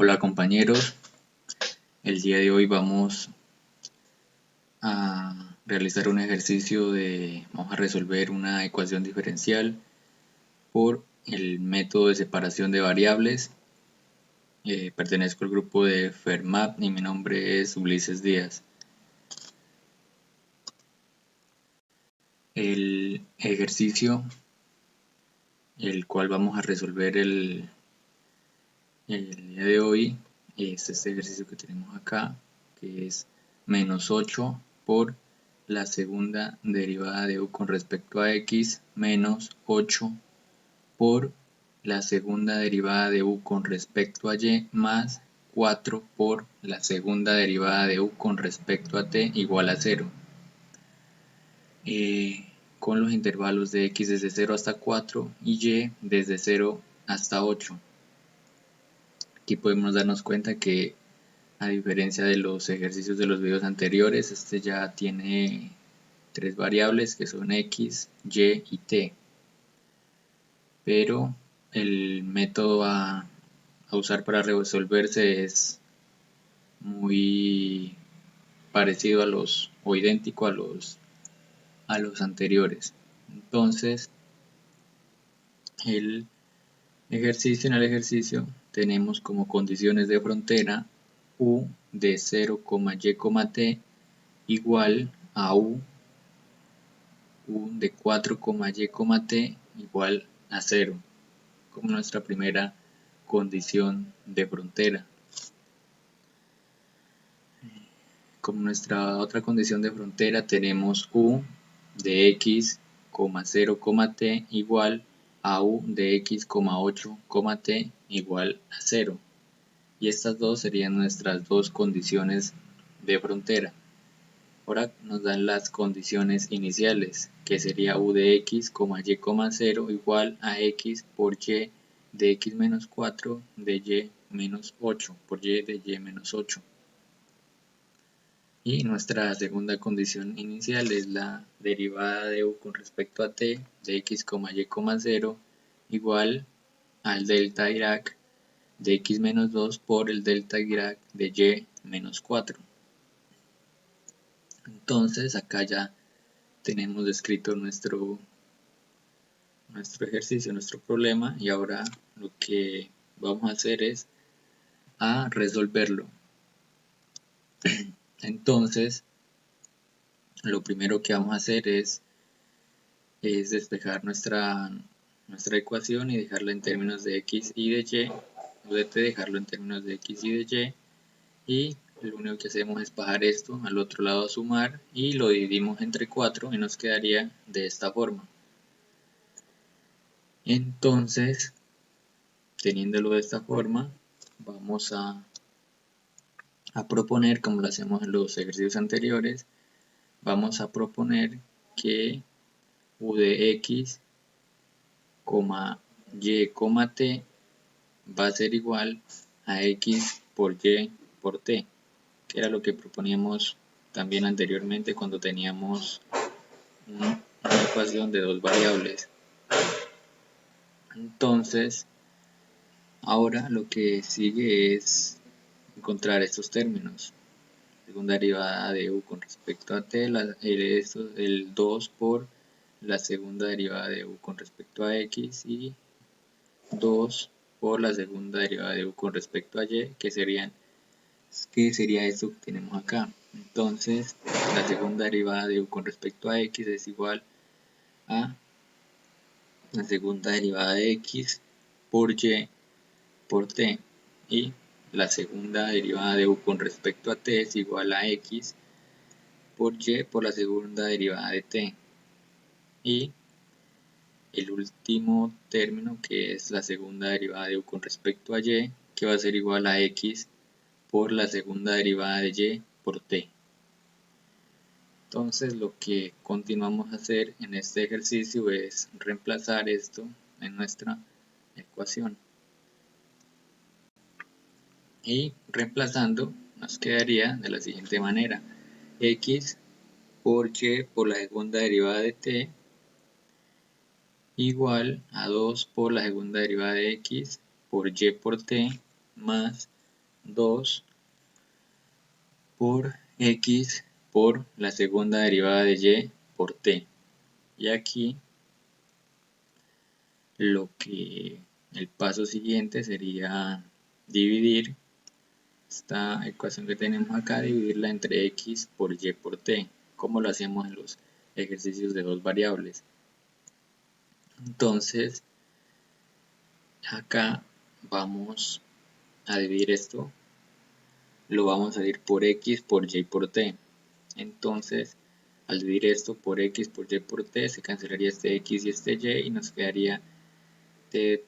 Hola compañeros, el día de hoy vamos a realizar un ejercicio vamos a resolver una ecuación diferencial por el método de separación de variables. Pertenezco al grupo de Fermat y mi nombre es Ulises Díaz. El ejercicio el cual vamos a resolver el día de hoy es este ejercicio que tenemos acá, que es menos 8 por la segunda derivada de u con respecto a x menos 8 por la segunda derivada de u con respecto a y más 4 por la segunda derivada de u con respecto a t igual a 0. Con los intervalos de x desde 0 hasta 4 y y desde 0 hasta 8. Aquí podemos darnos cuenta que, a diferencia de los ejercicios de los videos anteriores, este ya tiene tres variables que son x, y y t. Pero el método a usar para resolverse es muy parecido o idéntico a los anteriores. Entonces, en el ejercicio tenemos como condiciones de frontera u de 0, y, t igual a u de 4, y, t igual a 0, como nuestra primera condición de frontera. Como nuestra otra condición de frontera tenemos u de x, 0, t igual a u de x, 8, t igual a 0. Y estas dos serían nuestras dos condiciones de frontera. Ahora nos dan las condiciones iniciales, que sería u de x, y, 0 igual a x por y de x menos 4 de y menos 8 por y de y menos 8. Y nuestra segunda condición inicial es la derivada de u con respecto a t de x, y, 0 igual al delta Dirac de x menos 2 por el delta Dirac de y menos 4. Entonces acá ya tenemos descrito nuestro ejercicio, nuestro problema, y ahora lo que vamos a hacer es a resolverlo. Entonces, lo primero que vamos a hacer es despejar nuestra ecuación y dejarla en términos de x y de y, o de t dejarlo en términos de x y de y lo único que hacemos es bajar esto al otro lado a sumar y lo dividimos entre 4 y nos quedaría de esta forma. Entonces, teniéndolo de esta forma, vamos a proponer, como lo hacemos en los ejercicios anteriores, vamos a proponer que u de x, y, t va a ser igual a x por y por t, que era lo que proponíamos también anteriormente cuando teníamos una ecuación de dos variables. Entonces, ahora lo que sigue es encontrar estos términos. Segunda derivada de u con respecto a t, el 2 por la segunda derivada de u con respecto a x y 2 por la segunda derivada de u con respecto a y, que sería esto que tenemos acá. Entonces, la segunda derivada de u con respecto a x es igual a la segunda derivada de x por y por t, y la segunda derivada de u con respecto a t es igual a x por y por la segunda derivada de t, y el último término, que es la segunda derivada de u con respecto a y, que va a ser igual a x por la segunda derivada de y por t. Entonces, lo que continuamos a hacer en este ejercicio es reemplazar esto en nuestra ecuación. Y reemplazando nos quedaría de la siguiente manera: x por y por la segunda derivada de t igual a 2 por la segunda derivada de x por y por t más 2 por x por la segunda derivada de y por t. Y aquí el paso siguiente sería dividir esta ecuación que tenemos acá, dividirla entre x por y por t, como lo hacíamos en los ejercicios de dos variables. Entonces, acá vamos a dividir esto, lo vamos a dividir por x por y por t. Entonces, al dividir esto por x por y por t, se cancelaría este x y este y, y nos quedaría t,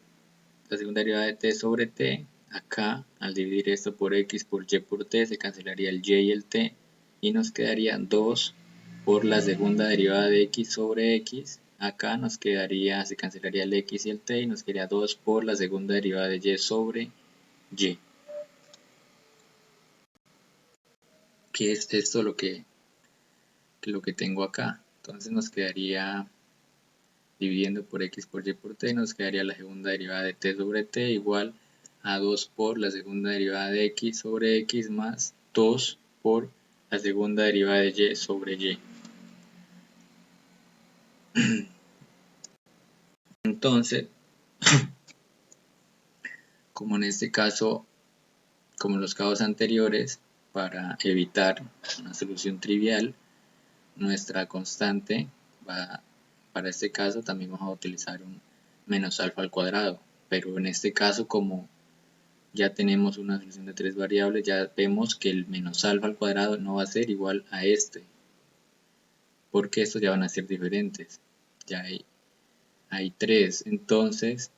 la segunda derivada de t sobre t. Acá, al dividir esto por x por y por t, se cancelaría el y y el t, y nos quedaría 2 por la segunda derivada de x sobre x. Acá nos quedaría, se cancelaría el x y el t, y nos quedaría 2 por la segunda derivada de y sobre y. ¿Qué es esto lo que tengo acá? Entonces nos quedaría, dividiendo por x por y por t, nos quedaría la segunda derivada de t sobre t igual a 2 por la segunda derivada de x sobre x más 2 por la segunda derivada de y sobre y. Entonces, como en este caso, como en los casos anteriores, para evitar una solución trivial, nuestra constante va, para este caso también vamos a utilizar un menos alfa al cuadrado, pero en este caso, como ya tenemos una solución de tres variables, ya vemos que el menos alfa al cuadrado no va a ser igual a este, porque estos ya van a ser diferentes. Ya hay tres. Entonces,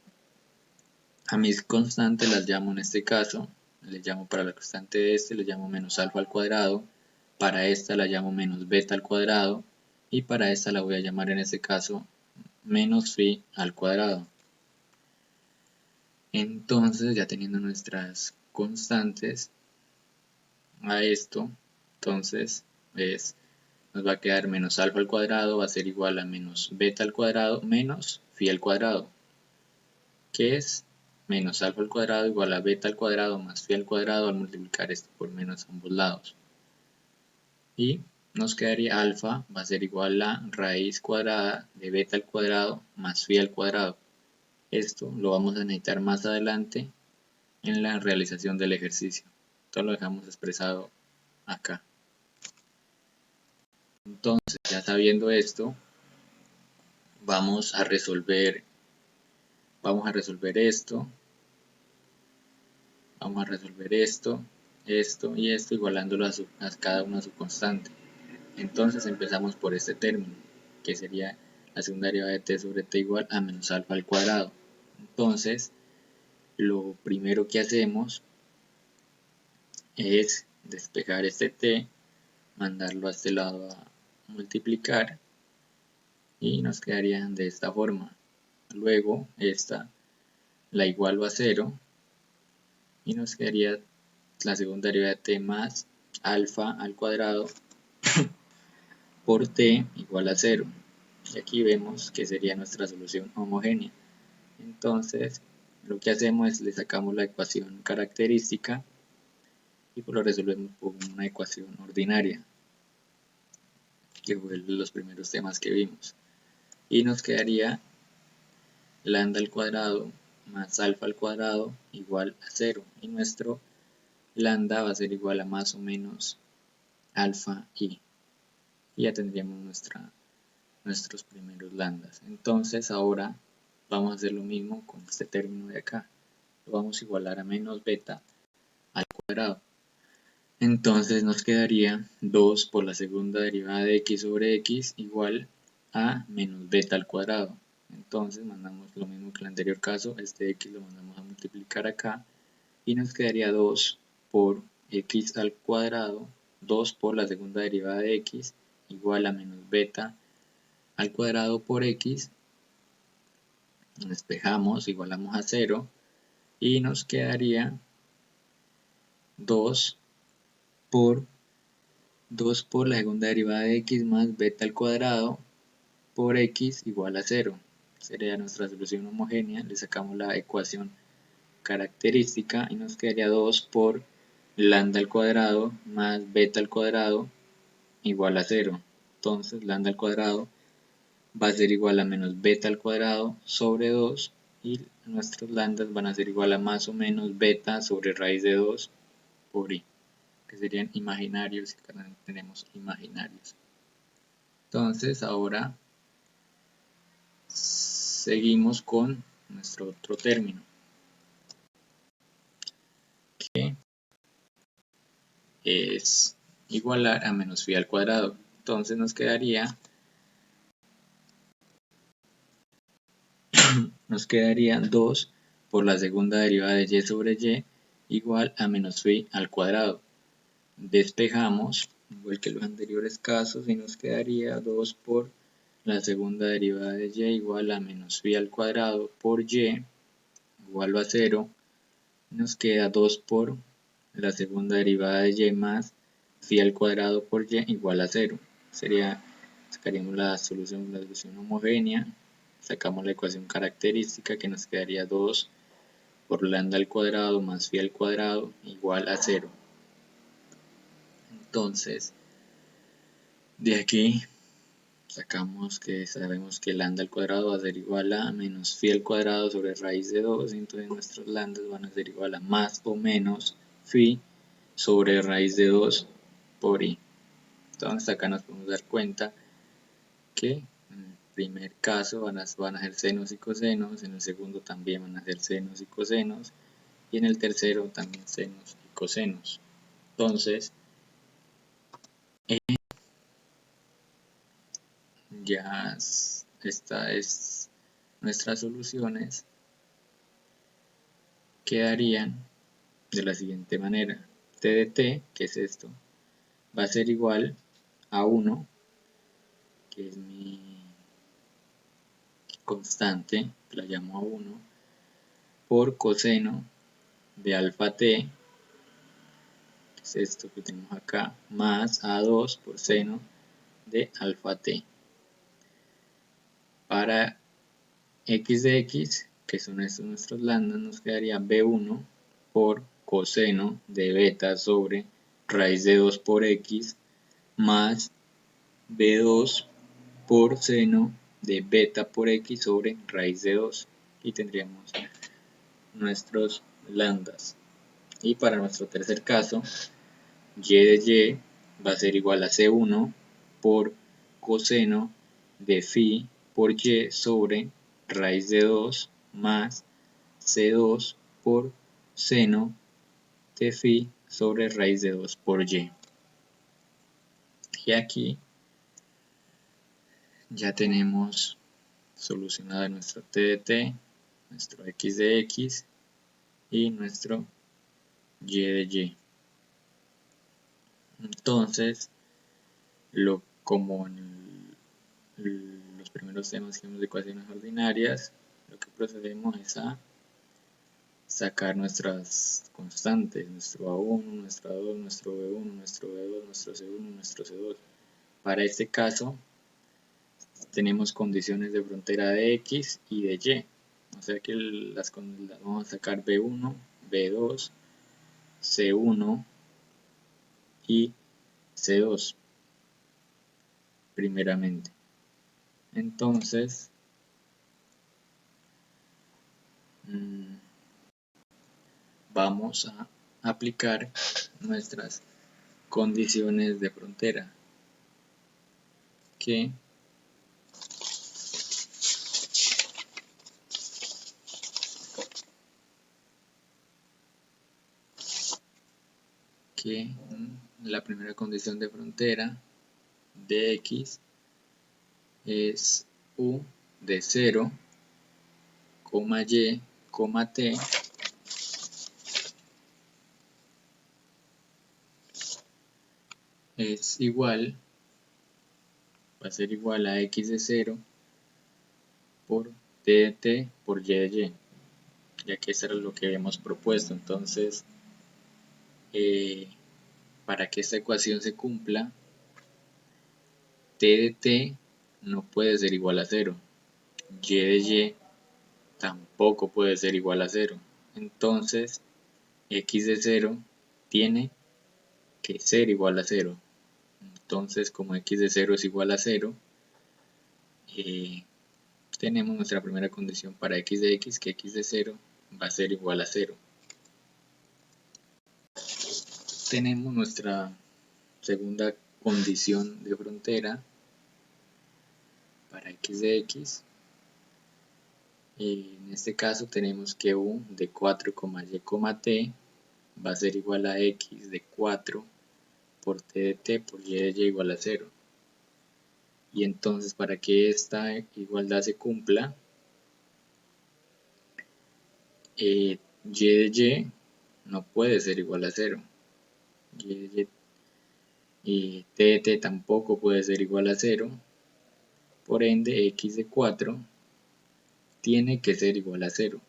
a mis constantes las llamo en este caso, le llamo para la constante de este, le llamo menos alfa al cuadrado, para esta la llamo menos beta al cuadrado, y para esta la voy a llamar en este caso menos phi al cuadrado. Entonces, ya teniendo nuestras constantes a esto, entonces nos va a quedar menos alfa al cuadrado, va a ser igual a menos beta al cuadrado menos phi al cuadrado, que es menos alfa al cuadrado igual a beta al cuadrado más phi al cuadrado al multiplicar esto por menos a ambos lados. Y nos quedaría alfa va a ser igual a raíz cuadrada de beta al cuadrado más phi al cuadrado. Esto lo vamos a necesitar más adelante en la realización del ejercicio. Esto lo dejamos expresado acá. Entonces, ya sabiendo esto, vamos a resolver esto, esto y esto, igualándolo a cada uno a su constante. Entonces empezamos por este término, que sería la segunda derivada de t sobre t igual a menos alfa al cuadrado. Entonces, lo primero que hacemos es despejar este t, mandarlo a este lado a multiplicar, y nos quedaría de esta forma. Luego, esta la igualo a 0, y nos quedaría la segunda derivada de t más alfa al cuadrado por t igual a 0. Y aquí vemos que sería nuestra solución homogénea. Entonces, lo que hacemos es le sacamos la ecuación característica y pues lo resolvemos por una ecuación ordinaria, que fue los primeros temas que vimos. Y nos quedaría lambda al cuadrado más alfa al cuadrado igual a 0. Y nuestro lambda va a ser igual a más o menos alfa i. Y ya tendríamos nuestros primeros lambdas. Entonces ahora vamos a hacer lo mismo con este término de acá. Lo vamos a igualar a menos beta al cuadrado. Entonces nos quedaría 2 por la segunda derivada de x sobre x igual a menos beta al cuadrado. Entonces mandamos lo mismo que en el anterior caso, este x lo mandamos a multiplicar acá y nos quedaría 2 por x al cuadrado, 2 por la segunda derivada de x igual a menos beta al cuadrado por x. Despejamos, igualamos a 0 y nos quedaría 2 por la segunda derivada de x más beta al cuadrado por x igual a 0. Sería nuestra solución homogénea. Le sacamos la ecuación característica y nos quedaría 2 por lambda al cuadrado más beta al cuadrado igual a 0. Entonces lambda al cuadrado va a ser igual a menos beta al cuadrado sobre 2 y nuestros lambdas van a ser igual a más o menos beta sobre raíz de 2 por i, que serían imaginarios y acá tenemos imaginarios. Entonces ahora seguimos con nuestro otro término, que es igualar a menos phi al cuadrado. Entonces nos quedaría 2 por la segunda derivada de y sobre y igual a menos phi al cuadrado. Despejamos, igual que los anteriores casos, y nos quedaría 2 por la segunda derivada de y igual a menos phi al cuadrado por y igual a 0. Nos queda 2 por la segunda derivada de y más phi al cuadrado por y igual a 0. Sacaríamos la solución homogénea, sacamos la ecuación característica que nos quedaría 2 por lambda al cuadrado más phi al cuadrado igual a 0. Entonces, de aquí sabemos que lambda al cuadrado va a ser igual a menos phi al cuadrado sobre raíz de 2, entonces nuestros lambdas van a ser igual a más o menos phi sobre raíz de 2 por i. Entonces acá nos podemos dar cuenta que en el primer caso van a ser senos y cosenos, en el segundo también van a ser senos y cosenos, y en el tercero también senos y cosenos. Entonces, ya esta es nuestras soluciones, quedarían de la siguiente manera. T de t, que es esto, va a ser igual a 1, que es mi constante, la llamo a 1, por coseno de alfa t, que es esto que tenemos acá, más a2 por seno de alfa t. Para x de x, que son estos nuestros lambdas, nos quedaría b1 por coseno de beta sobre raíz de 2 por x más b2 por seno de beta por x sobre raíz de 2, y tendríamos nuestros lambdas. Y para nuestro tercer caso, y de y va a ser igual a c1 por coseno de phi por y sobre raíz de 2 más c2 por seno de phi sobre raíz de 2 por y. Y aquí ya tenemos solucionada nuestro t de t, nuestro x de x y nuestro y de y. Entonces, como en los primeros temas que vimos de ecuaciones ordinarias, lo que procedemos es a sacar nuestras constantes, nuestro A1, nuestro A2, nuestro B1, nuestro B2, nuestro C1, nuestro C2. Para este caso, tenemos condiciones de frontera de X y de Y. O sea que las vamos a sacar B1, B2, C1 y C2 primeramente. Entonces, vamos a aplicar nuestras condiciones de frontera, que la primera condición de frontera de x es u de 0, y, t es igual, va a ser igual a x de 0 por t de t por y de y, ya que eso era lo que habíamos propuesto. Entonces, para que esta ecuación se cumpla, t de t no puede ser igual a 0, y de y tampoco puede ser igual a 0. Entonces, x de 0 tiene que ser igual a 0. Entonces, como x de 0 es igual a 0, tenemos nuestra primera condición para x de x, que x de 0 va a ser igual a 0. Tenemos nuestra segunda condición de frontera para x de x. En este caso tenemos que u de 4, y, t va a ser igual a x de 4 por t de t por y de y igual a 0. Y entonces, para que esta igualdad se cumpla, y de y no puede ser igual a 0. Y t de t tampoco puede ser igual a 0. Por ende, x de 4 tiene que ser igual a 0.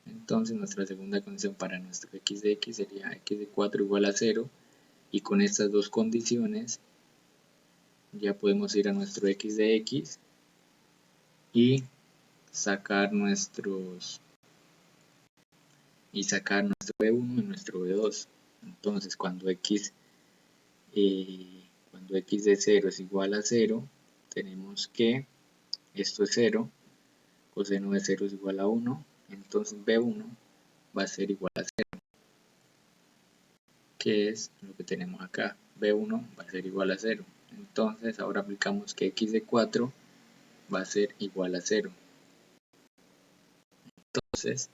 Entonces, nuestra segunda condición para nuestro x de x sería x de 4 igual a 0. Y con estas dos condiciones ya podemos ir a nuestro x de x y sacar nuestro b1 y nuestro b2. Entonces, cuando x de 0 es igual a 0, tenemos que esto es 0, coseno de 0 es igual a 1, entonces b1 va a ser igual a 0, que es lo que tenemos acá. b1 va a ser igual a 0. Entonces, ahora aplicamos que x de 4 va a ser igual a 0. Entonces,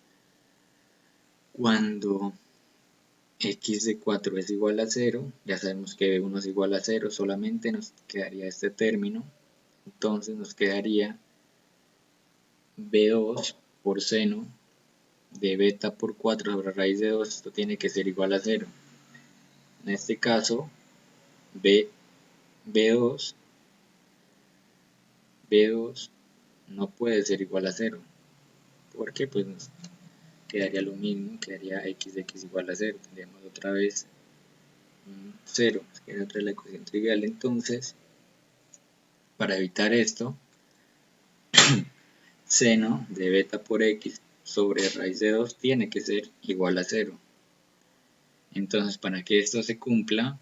cuando x de 4 es igual a 0, ya sabemos que b1 es igual a 0, solamente nos quedaría este término. Entonces nos quedaría b2 por seno de beta por 4 sobre raíz de 2, esto tiene que ser igual a 0. En este caso, b2 no puede ser igual a 0, porque pues nos quedaría lo mismo, quedaría x de x igual a 0, tendríamos otra vez 0, que es otra de la ecuación trivial. Entonces, para evitar esto, seno de beta por x sobre raíz de 2 tiene que ser igual a 0. Entonces, para que esto se cumpla,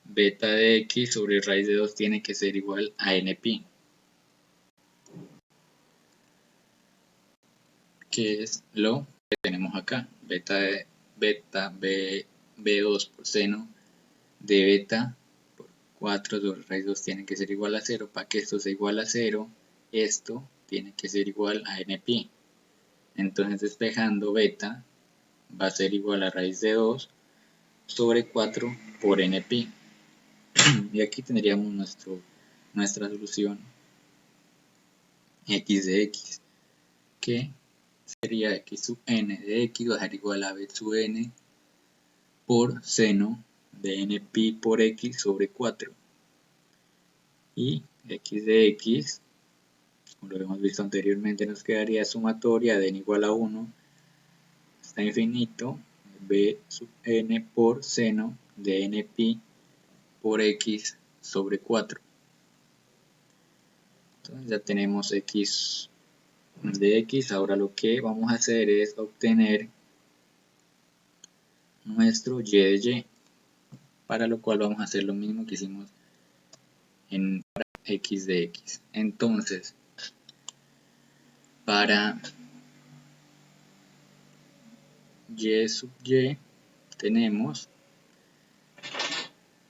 beta de x sobre raíz de 2 tiene que ser igual a nπ, que es lo que tenemos acá. B2 por seno de beta por 4 sobre raíz de 2 tiene que ser igual a 0. Para que esto sea igual a 0, esto tiene que ser igual a nπ. Entonces, despejando, beta va a ser igual a raíz de 2 sobre 4 por nπ. Y aquí tendríamos nuestra solución x de x, que sería x sub n de x va a ser igual a b sub n por seno de nπ por x sobre 4. Y x de x, como lo hemos visto anteriormente, nos quedaría sumatoria de n igual a 1 hasta infinito, b sub n por seno de nπ por x sobre 4. Entonces ya tenemos x de x. Ahora lo que vamos a hacer es obtener nuestro y de y, para lo cual vamos a hacer lo mismo que hicimos para x de x. Entonces, para y sub y tenemos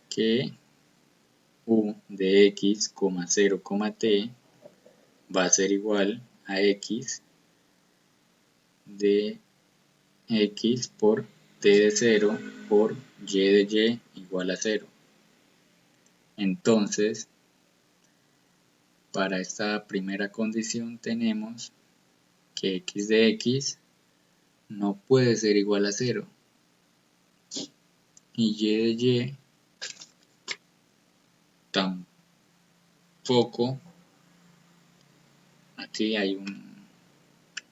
que u de x, 0, t va a ser igual a x de x por t de 0 por y de y igual a 0. Entonces, para esta primera condición tenemos que x de x no puede ser igual a 0 y de y tampoco. Aquí hay un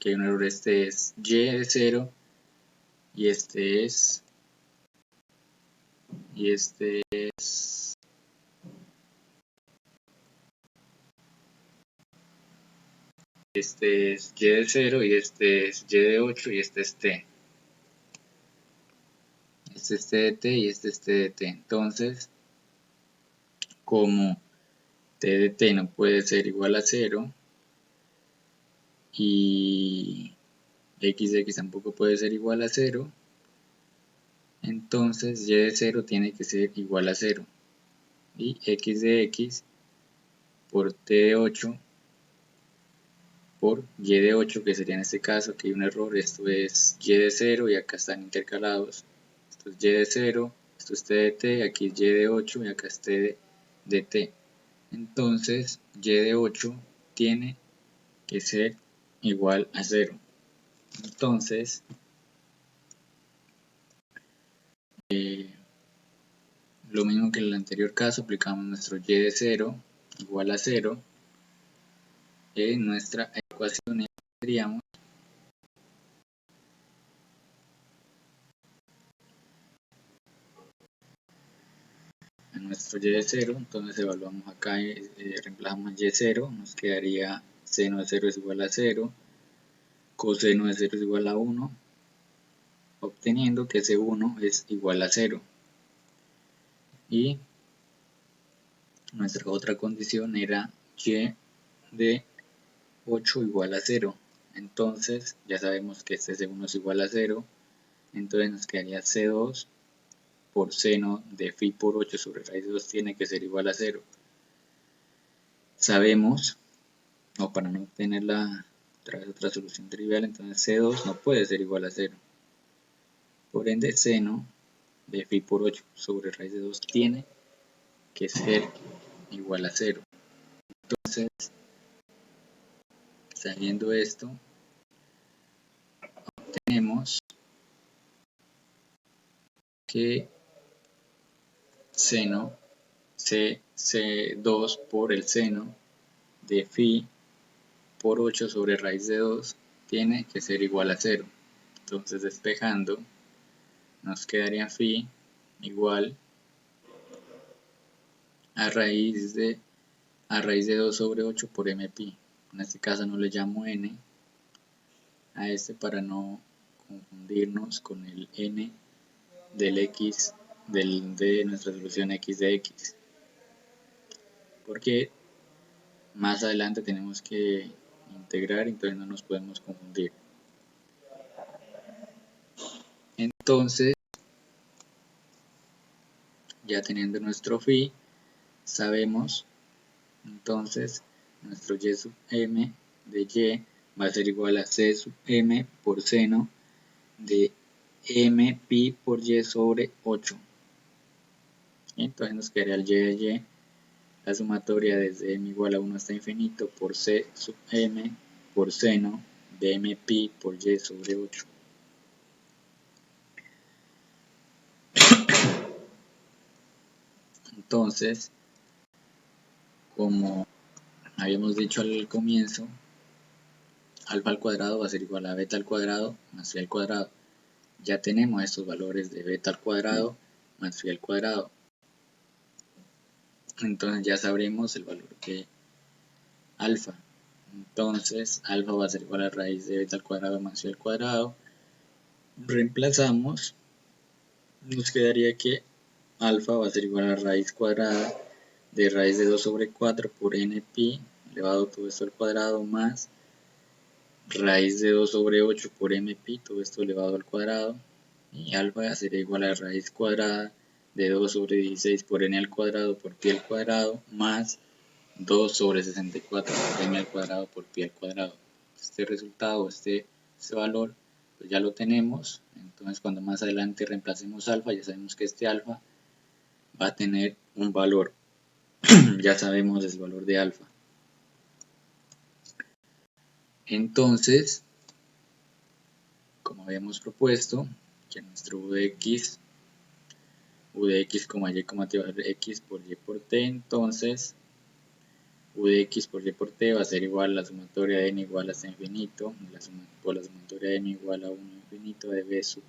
error, este es y de 0 y este es y este es y de 0 y este es y de 8 y este es t. este es t de t y este es t de t. Entonces, como t de t no puede ser igual a 0 y x de x tampoco puede ser igual a 0, entonces y de 0 tiene que ser igual a 0. Y x de x por t de 8 por y de 8, que sería en este caso que hay un error, esto es y de 0 y acá están intercalados, esto es y de 0, esto es t de t, aquí es y de 8 y acá es t de t. Entonces y de 8 tiene que ser igual a 0. Entonces lo mismo que en el anterior caso, aplicamos nuestro y de 0 igual a 0 en nuestra ecuación y tendríamos a nuestro y de 0, entonces evaluamos acá, reemplazamos y de 0, nos quedaría seno de 0 es igual a 0, coseno de 0 es igual a 1, obteniendo que ese 1 es igual a 0. Y nuestra otra condición era y de 8 igual a 0. Entonces ya sabemos que este C1 es igual a 0. Entonces nos quedaría C2 por seno de phi por 8 sobre raíz de 2 tiene que ser igual a 0. Sabemos, o para no obtener otra solución trivial, entonces C2 no puede ser igual a 0. Por ende, seno de phi por 8 sobre raíz de 2 tiene que ser igual a 0. Entonces, sabiendo esto, tenemos que seno C2 por el seno de phi por 8 sobre raíz de 2 tiene que ser igual a 0. Entonces, despejando, nos quedaría phi igual a raíz de 2 sobre 8 por mpi. En este caso no le llamo n a este para no confundirnos con el n del x de nuestra solución x de x, porque más adelante tenemos que integrar, entonces no nos podemos confundir. Entonces, ya teniendo nuestro phi, sabemos entonces nuestro y sub m de y va a ser igual a c sub m por seno de m pi por y sobre 8. Entonces nos quedaría el y de y, la sumatoria desde m igual a 1 hasta infinito por c sub m por seno de m pi por y sobre 8. Entonces, como habíamos dicho al comienzo, alfa al cuadrado va a ser igual a beta al cuadrado más phi al cuadrado. Ya tenemos estos valores de beta al cuadrado más phi al cuadrado. Entonces ya sabremos el valor de alfa. Entonces alfa va a ser igual a raíz de beta al cuadrado más phi al cuadrado. Reemplazamos, nos quedaría que alfa va a ser igual a raíz cuadrada de raíz de 2 sobre 4 por n pi elevado todo esto al cuadrado más raíz de 2 sobre 8 por m pi, todo esto elevado al cuadrado, y alfa sería igual a raíz cuadrada de 2 sobre 16 por n al cuadrado por pi al cuadrado más 2 sobre 64 por m al cuadrado por pi al cuadrado. Este resultado, este valor, pues ya lo tenemos. Entonces cuando más adelante reemplacemos alfa, ya sabemos que este alfa va a tener un valor. Ya sabemos el valor de alfa. Entonces, como habíamos propuesto, que nuestro u de x, y, t va a ser x por y por t, entonces u de x por y por t va a ser igual a la sumatoria de n igual hasta infinito, por la sumatoria de n igual a 1 infinito de b sub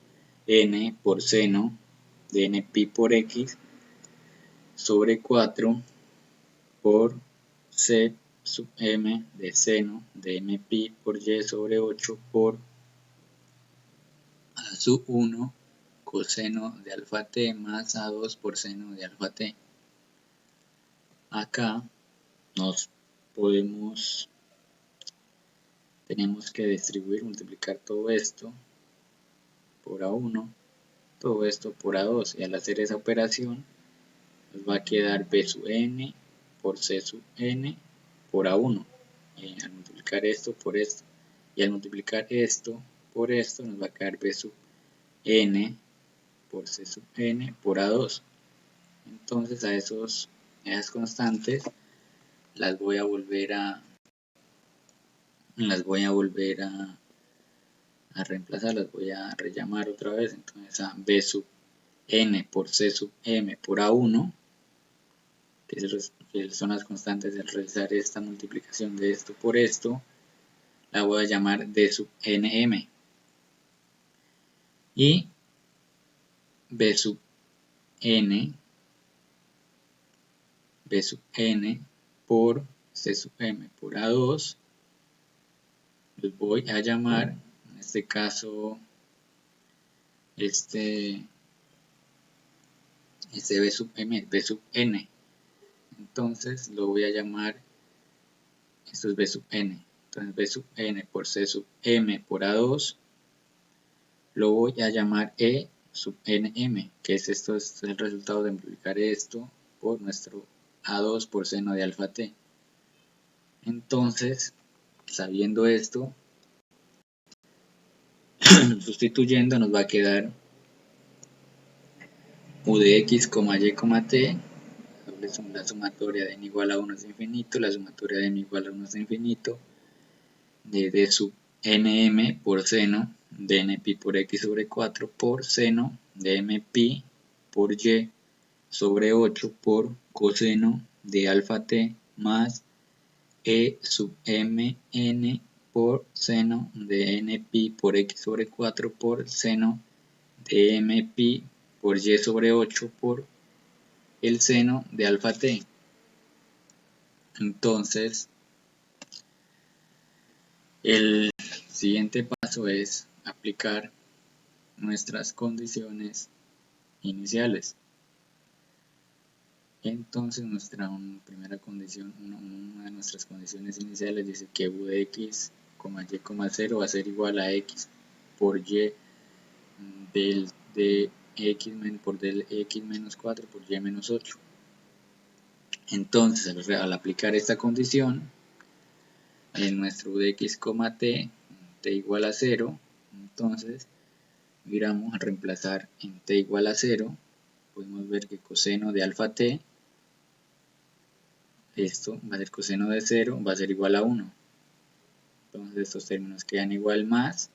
n por seno de n pi por x sobre 4 por c sub m de seno de m pi por y sobre 8 por a sub 1 coseno de alfa t más A2 por seno de alfa t. Acá tenemos que distribuir, multiplicar todo esto por A1, todo esto por A2, y al hacer esa operación nos va a quedar B sub n por C sub n por A1, y al multiplicar esto por esto, y al multiplicar esto por esto nos va a quedar B sub n por C sub n por A2. Entonces a esas constantes las voy a volver a reemplazar, las voy a rellamar otra vez. Entonces a B sub n por C sub m por A1, que son las constantes de realizar esta multiplicación de esto por esto, la voy a llamar D sub nm. Y B sub n por C sub m por A2, los voy a llamar, en este caso, B sub n. Entonces lo voy a llamar, esto es B sub n. Entonces B sub n por C sub m por A2, lo voy a llamar E sub nm, que es esto, es el resultado de multiplicar esto por nuestro A2 por seno de alfa t. Entonces, sabiendo esto, sustituyendo, nos va a quedar u de x, y, t, la sumatoria de n igual a 1 es infinito, la sumatoria de m igual a 1 es infinito, de d sub nm por seno de npi por x sobre 4 por seno de mpi por y sobre 8 por coseno de alfa t más e sub mn por seno de npi por x sobre 4 por seno de mpi por y sobre 8 por el seno de alfa t. Entonces, el siguiente paso es aplicar nuestras condiciones iniciales. Entonces, nuestra primera condición, una de nuestras condiciones iniciales dice que u de x, y, 0 va a ser igual a x por y de x por del x menos 4 por y menos 8. Entonces, al aplicar esta condición, en nuestro u de x, t igual a 0, entonces miramos a reemplazar en t igual a 0, podemos ver que coseno de alfa t, esto va a ser coseno de 0, va a ser igual a 1. Entonces estos términos quedan igual más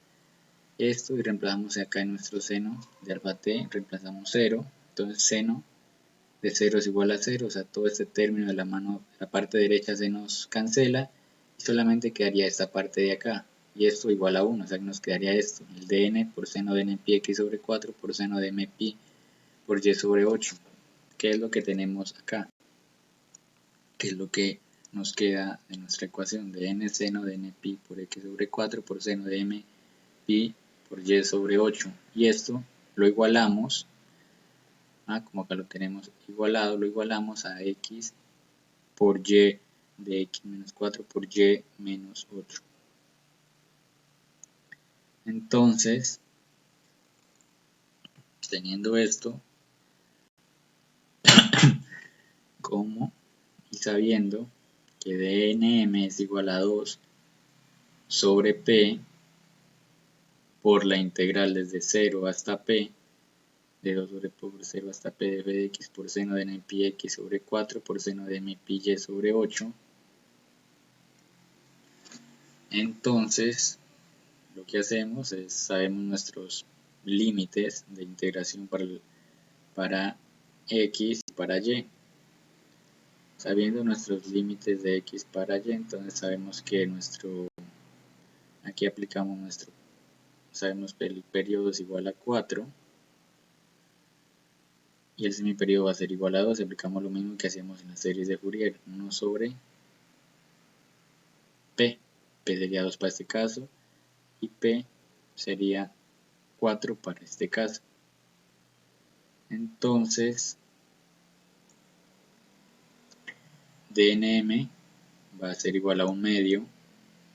esto, y reemplazamos acá en nuestro seno de alfa t, reemplazamos 0, entonces seno de 0 es igual a 0, o sea, todo este término de la parte derecha se nos cancela, y solamente quedaría esta parte de acá, y esto igual a 1, o sea que nos quedaría esto, el dn por seno de npi x sobre 4 por seno de mpi por y sobre 8, que es lo que tenemos acá, que es lo que nos queda de nuestra ecuación de n seno de npi por x sobre 4 por seno de mpi por y sobre 8, y esto lo igualamos, como acá lo tenemos igualado, lo igualamos a x por y de x menos 4 por y menos 8. Entonces, teniendo esto, como y sabiendo que dnm es igual a 2 sobre p por la integral desde 0 hasta p, de 2 sobre p por 0 hasta p de f de x por seno de npi x sobre 4 por seno de mpi y sobre 8, entonces lo que hacemos es, sabemos nuestros límites de integración para x y para y. Sabiendo nuestros límites de x para y, entonces sabemos que aquí aplicamos sabemos que el periodo es igual a 4 y el semiperiodo va a ser igual a 2. Aplicamos lo mismo que hacíamos en las series de Fourier, 1 sobre p sería 2 para este caso y p sería 4 para este caso. Entonces dnm va a ser igual a 1/2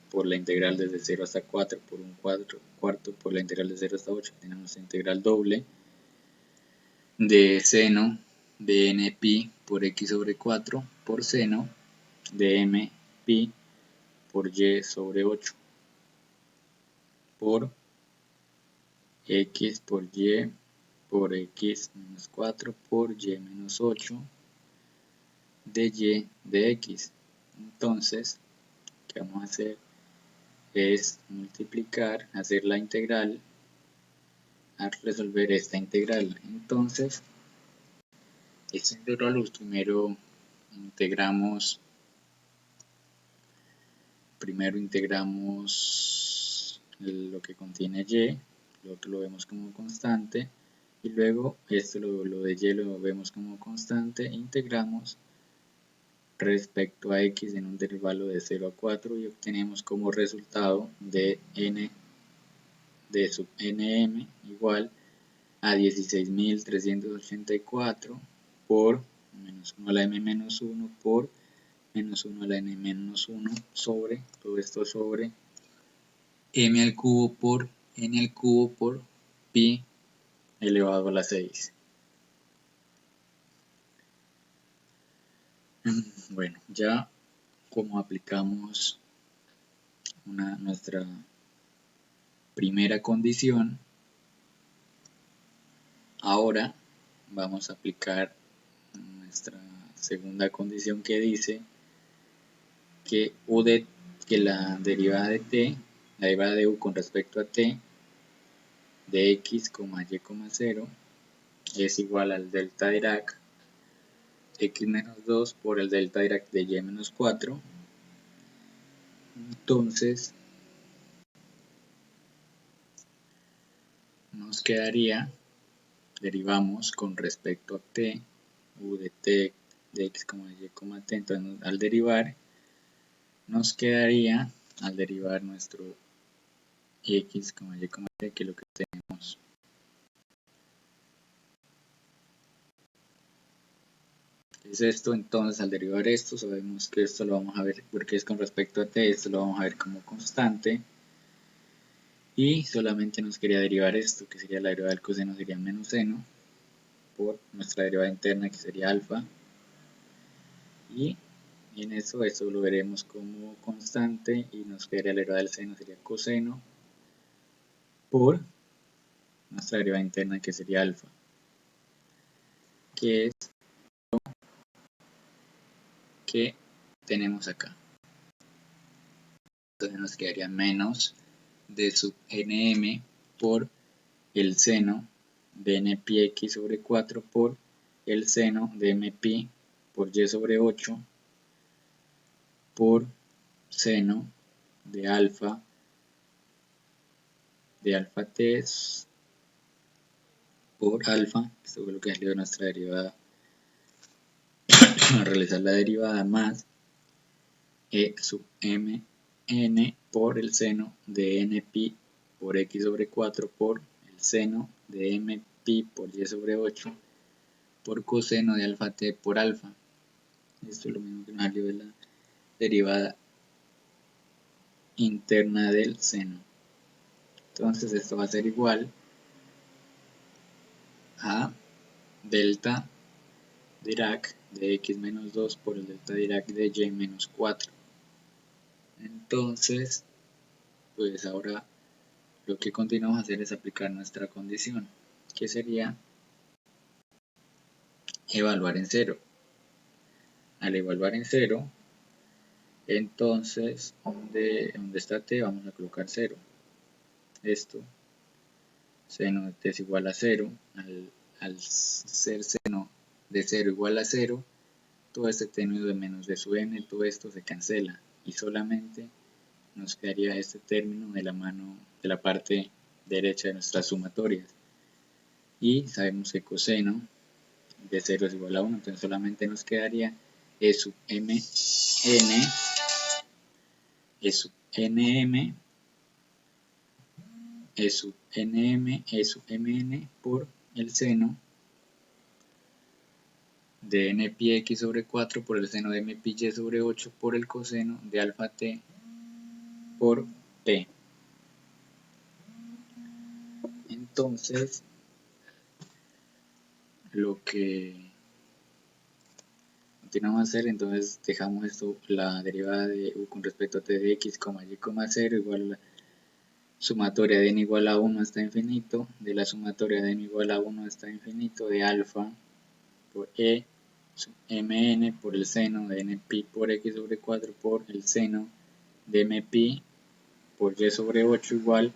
por la integral desde 0 hasta 4 por 1/4 por la integral de 0 hasta 8, tenemos la integral doble de seno de npi por x sobre 4 por seno de mpi por y sobre 8 por x por y por x menos 4 por y menos 8 de y de x. Entonces, ¿qué vamos a hacer? Es multiplicar, hacer la integral a resolver esta integral. Entonces, esta integral primero integramos lo que contiene y, lo otro lo vemos como constante, y luego esto lo de y lo vemos como constante, integramos respecto a x en un intervalo de 0 a 4 y obtenemos como resultado de n de sub nm igual a 16.384 por menos 1 a la m menos 1 por menos 1 a la n menos 1 sobre, todo esto sobre m al cubo por n al cubo por pi elevado a la 6. Bueno, ya como aplicamos nuestra primera condición, ahora vamos a aplicar nuestra segunda condición que dice que la derivada de t, la derivada de u con respecto a t de x, y, 0 es igual al delta Dirac x menos 2 por el delta Dirac de y menos 4. Entonces nos quedaría, derivamos con respecto a t, u de t de x, y, t, entonces al derivar nos quedaría, al derivar nuestro x, y, t, que es lo que tenemos es esto. Entonces al derivar esto sabemos que esto lo vamos a ver, porque es con respecto a t, esto lo vamos a ver como constante, y solamente nos quería derivar esto, que sería la derivada del coseno, sería menos seno, por nuestra derivada interna, que sería alfa, y en eso lo veremos como constante, y nos quedaría la derivada del seno, sería coseno, por nuestra derivada interna, que sería alfa, que es lo que tenemos acá. Entonces nos quedaría menos de sub nm por el seno de npi x sobre 4 por el seno de mpi por y sobre 8 por seno de alfa t por alfa, esto es lo que salió de nuestra derivada a realizar la derivada, más e sub mn por el seno de npi por x sobre 4 por el seno de mpi por y sobre 8 por coseno de alfa t por alfa. Esto es lo mismo que nos salió de la derivada interna del seno. Entonces esto va a ser igual a delta Dirac de x menos 2 por el delta Dirac de y menos 4. Entonces, pues ahora lo que continuamos a hacer es aplicar nuestra condición, que sería evaluar en 0. Al evaluar en 0, entonces donde está t vamos a colocar 0. Esto, seno de t es igual a 0, al ser seno de 0 igual a 0, todo este término de menos de su n, todo esto se cancela y solamente nos quedaría este término de la mano de la parte derecha de nuestras sumatorias. Y sabemos que coseno de 0 es igual a 1, entonces solamente nos quedaría e sub mn, e sub nm, e sub nm, e sub mn por el seno de n pi x sobre 4 por el seno de m pi y sobre 8 por el coseno de alfa t por t. Entonces, lo que continuamos a hacer, entonces dejamos esto, la derivada de u con respecto a t de x, y, 0 igual a la sumatoria de n igual a 1 hasta infinito, de la sumatoria de n igual a 1 hasta infinito, de alfa por e sub mn por el seno de n pi por x sobre 4 por el seno de m pi por y sobre 8 igual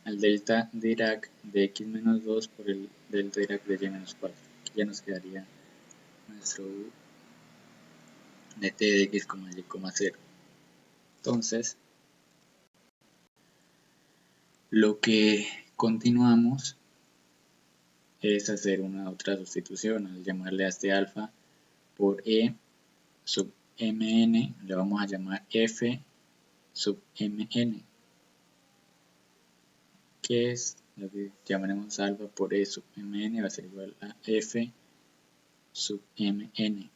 al delta Dirac de x menos 2 por el delta Dirac de y menos 4. Aquí ya nos quedaría nuestro u de t de x, y, 0. Entonces, lo que continuamos es hacer una otra sustitución, al llamarle a este alfa por e sub mn, le vamos a llamar f sub mn, que es lo que llamaremos alfa por e sub mn, va a ser igual a f sub mn.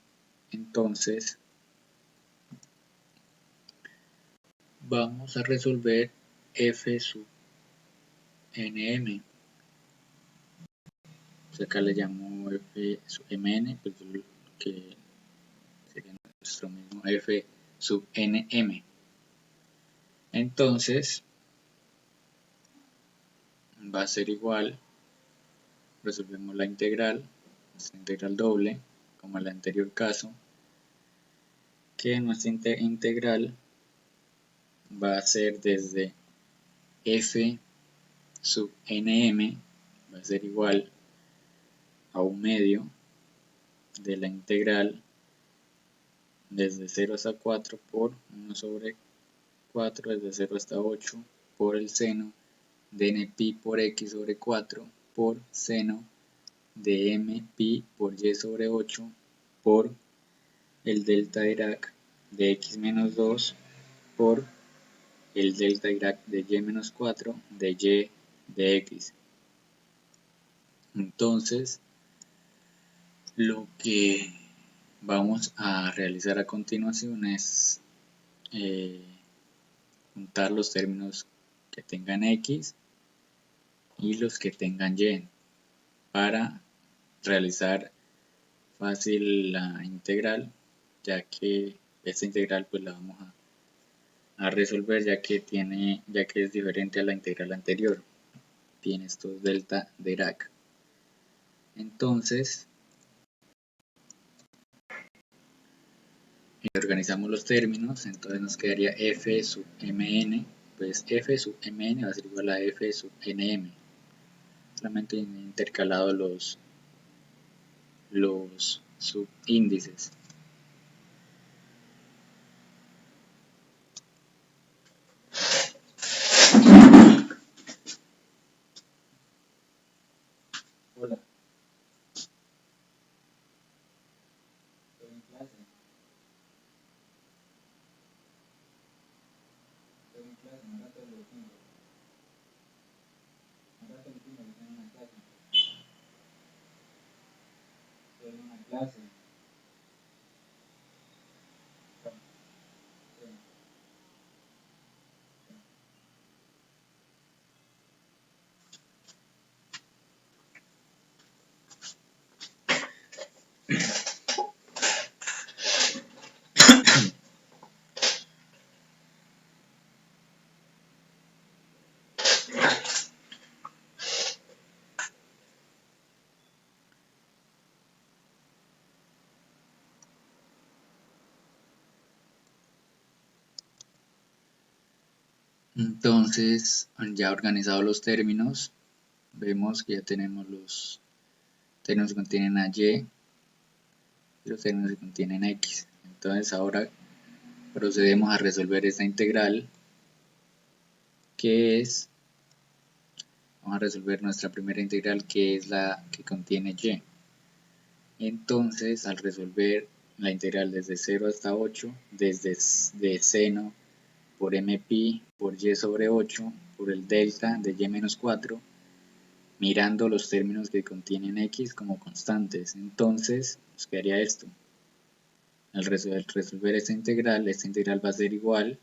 Entonces, vamos a resolver f sub nm. Pues acá le llamo f sub mn, pues que sería nuestro mismo f sub nm. Entonces, va a ser igual, resolvemos la integral, nuestra integral doble, como en el anterior caso, que nuestra integral va a ser desde f sub nm, va a ser igual a 1/2 de la integral desde 0 hasta 4 por 1 sobre 4 desde 0 hasta 8 por el seno de n pi por x sobre 4 por seno de m pi por y sobre 8 por el delta Dirac de x menos 2 por el delta Dirac de y menos 4 de y de x. Entonces, lo que vamos a realizar a continuación es juntar los términos que tengan x y los que tengan y para realizar fácil la integral, ya que esta integral pues la vamos a resolver ya que es diferente a la integral anterior, tiene estos delta Dirac. Entonces, organizamos los términos, entonces nos quedaría f sub mn, pues f sub mn va a ser igual a f sub nm, solamente intercalado los subíndices. Hola. Estoy en clase. Estoy en clase, no rato lo tengo. No rato lo tengo, estoy en una clase. Estoy en una clase. Entonces, ya organizados los términos, vemos que ya tenemos los términos que contienen a y los términos que contienen a x. Entonces ahora procedemos a resolver esta integral, que es, vamos a resolver nuestra primera integral, que es la que contiene y. Entonces, al resolver la integral desde 0 hasta 8, desde de seno por m pi por y sobre 8 por el delta de y menos 4, mirando los términos que contienen x como constantes. Entonces nos quedaría esto. Al resolver esta integral va a ser igual.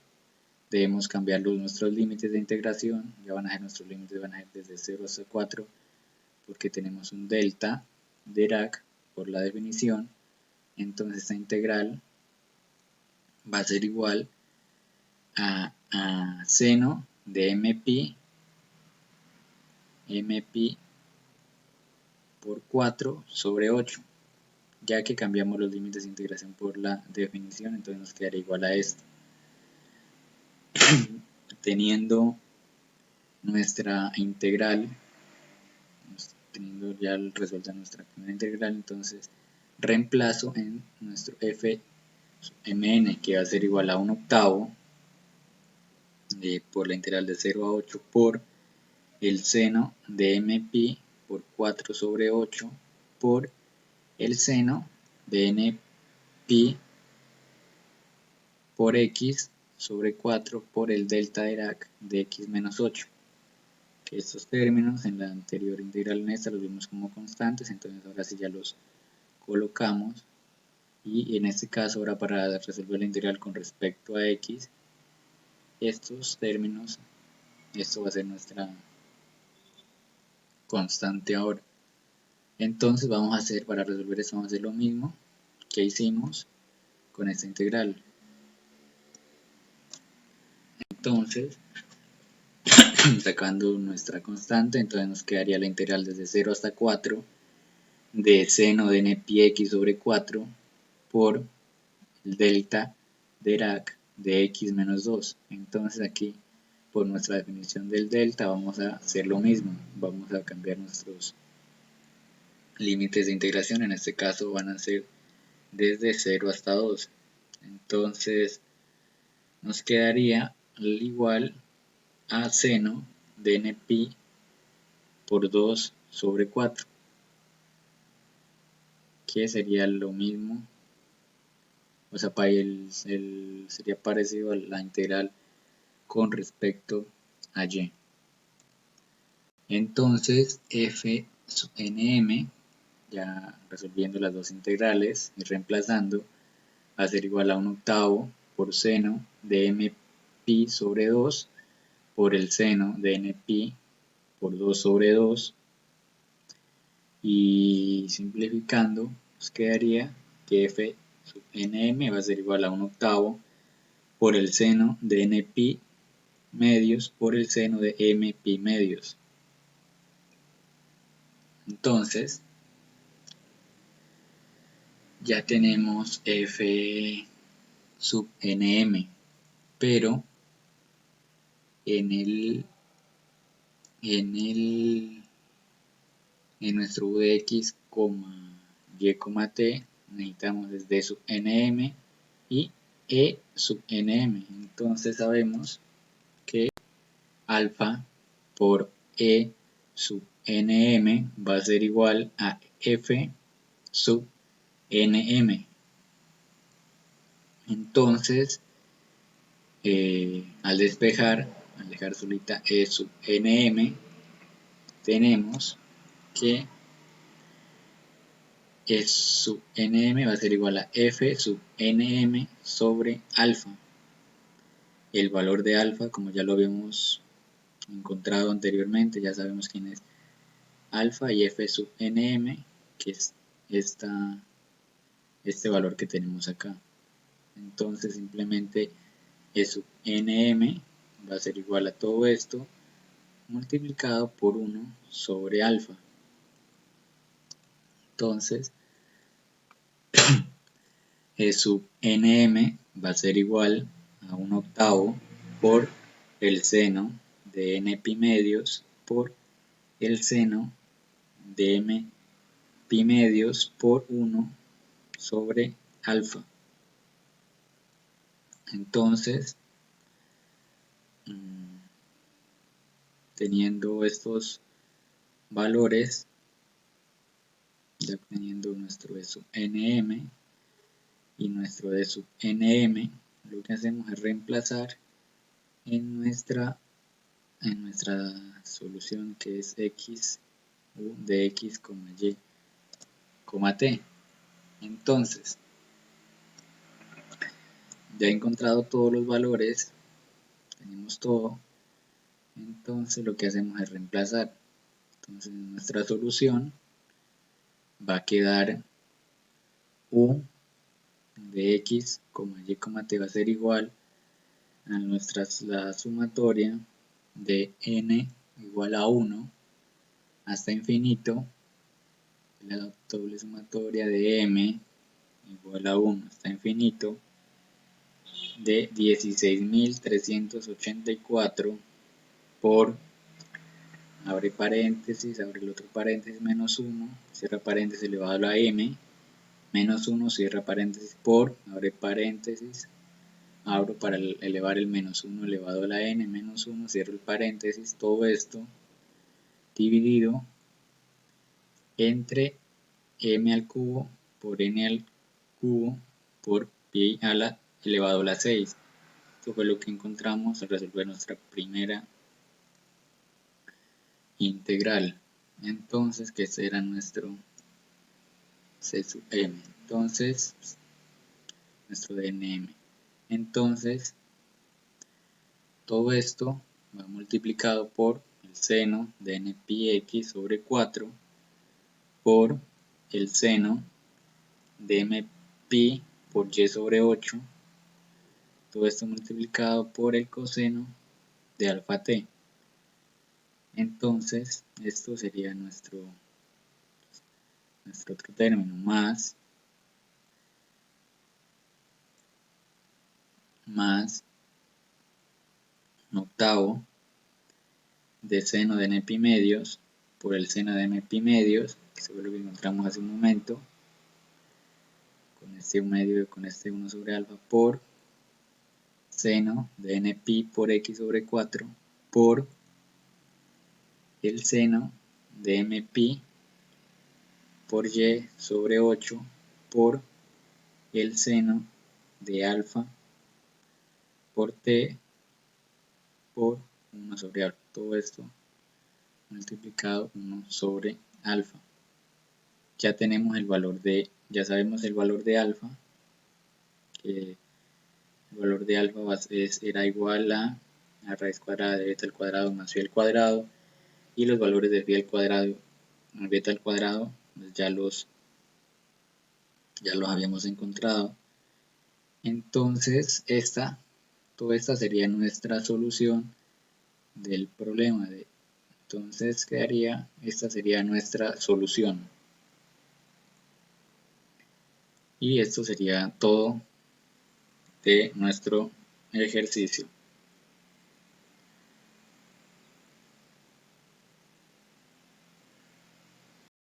Debemos cambiar nuestros límites de integración. Ya van a ser nuestros límites, van a ser desde 0 hasta 4, porque tenemos un delta de Dirac por la definición. Entonces esta integral va a ser igual a seno de mpi por 4 sobre 8, ya que cambiamos los límites de integración por la definición, entonces nos quedaría igual a esto. Teniendo nuestra integral, teniendo ya resuelta nuestra primera integral, entonces reemplazo en nuestro f mn, que va a ser igual a 1/8 por la integral de 0 a 8 por el seno de mpi por 4 sobre 8 por el seno de npi por x sobre 4 por el delta de Dirac de x menos 8. Que estos términos en la anterior integral en esta los vimos como constantes, entonces ahora sí ya los colocamos. Y en este caso, ahora para resolver la integral con respecto a x, estos términos, esto va a ser nuestra constante ahora. Entonces vamos a hacer, para resolver esto, vamos a hacer lo mismo que hicimos con esta integral. Entonces, sacando nuestra constante, entonces nos quedaría la integral desde 0 hasta 4 de seno de nπx sobre 4 por el delta de Dirac de x menos 2. Entonces aquí, por nuestra definición del delta, vamos a hacer lo mismo. Vamos a cambiar nuestros límites de integración. En este caso van a ser desde 0 hasta 2. Entonces nos quedaría igual a seno de npi por 2 sobre 4, que sería lo mismo, o sea, sería parecido a la integral con respecto a y. Entonces f sub nm, ya resolviendo las dos integrales y reemplazando, va a ser igual a 1/8 por seno de mpi sobre 2 por el seno de npi por 2 sobre 2, y simplificando nos quedaría que f sub nm va a ser igual a 1/8 por el seno de npi medios por el seno de mpi medios. Entonces ya tenemos f sub nm, pero en nuestro u de x, y, t necesitamos es d sub nm y e sub nm. Entonces sabemos que alfa por e sub nm va a ser igual a f sub nm. Entonces, al dejar solita e sub nm, tenemos que e sub nm va a ser igual a f sub nm sobre alfa. El valor de alfa, como ya lo habíamos encontrado anteriormente, ya sabemos quién es alfa, y f sub nm, que es este valor que tenemos acá. Entonces simplemente e sub nm va a ser igual a todo esto multiplicado por 1 sobre alfa. Entonces e sub nm va a ser igual a 1/8 por el seno de npi medios por el seno de mpi medios por 1 sobre alfa. Entonces, teniendo estos valores, ya teniendo nuestro e sub nm y nuestro d sub nm, lo que hacemos es reemplazar en nuestra solución, que es x u de x, y, t. Entonces, ya he encontrado todos los valores, tenemos todo, entonces lo que hacemos es reemplazar. Entonces nuestra solución va a quedar u de x, y, t va a ser igual a la sumatoria de n igual a 1 hasta infinito, la doble sumatoria de m igual a 1 hasta infinito, de 16.384 por, abre paréntesis, abre el otro paréntesis, menos 1, cierra paréntesis elevado a la m, menos 1, cierra paréntesis por, abre paréntesis, abro para elevar el menos 1 elevado a la n, menos 1, cierro el paréntesis, todo esto dividido entre m al cubo por n al cubo por pi a la elevado a la 6. Esto fue lo que encontramos al resolver nuestra primera integral. Entonces, que este era nuestro c sub m. Entonces, nuestro dnm. Entonces, todo esto va multiplicado por el seno de n pi x sobre 4 por el seno de m pi por y sobre 8. Todo esto multiplicado por el coseno de alfa t. Entonces, esto sería nuestro otro término, más octavo de seno de n pi medios por el seno de m pi medios, que es lo que encontramos hace un momento, con este medio y con este 1 sobre alfa, por seno de n pi por x sobre 4 por el seno de m pi por y sobre 8 por el seno de alfa por t por 1 sobre alfa. Todo esto multiplicado 1 sobre alfa. Ya tenemos el valor de, ya sabemos el valor de alfa, que el valor de alfa era igual a raíz cuadrada de beta al cuadrado más phi al cuadrado, y los valores de phi al cuadrado más beta al cuadrado pues ya los habíamos encontrado. Entonces toda esta sería nuestra solución del problema. Entonces quedaría, esta sería nuestra solución. Y esto sería todo de nuestro ejercicio.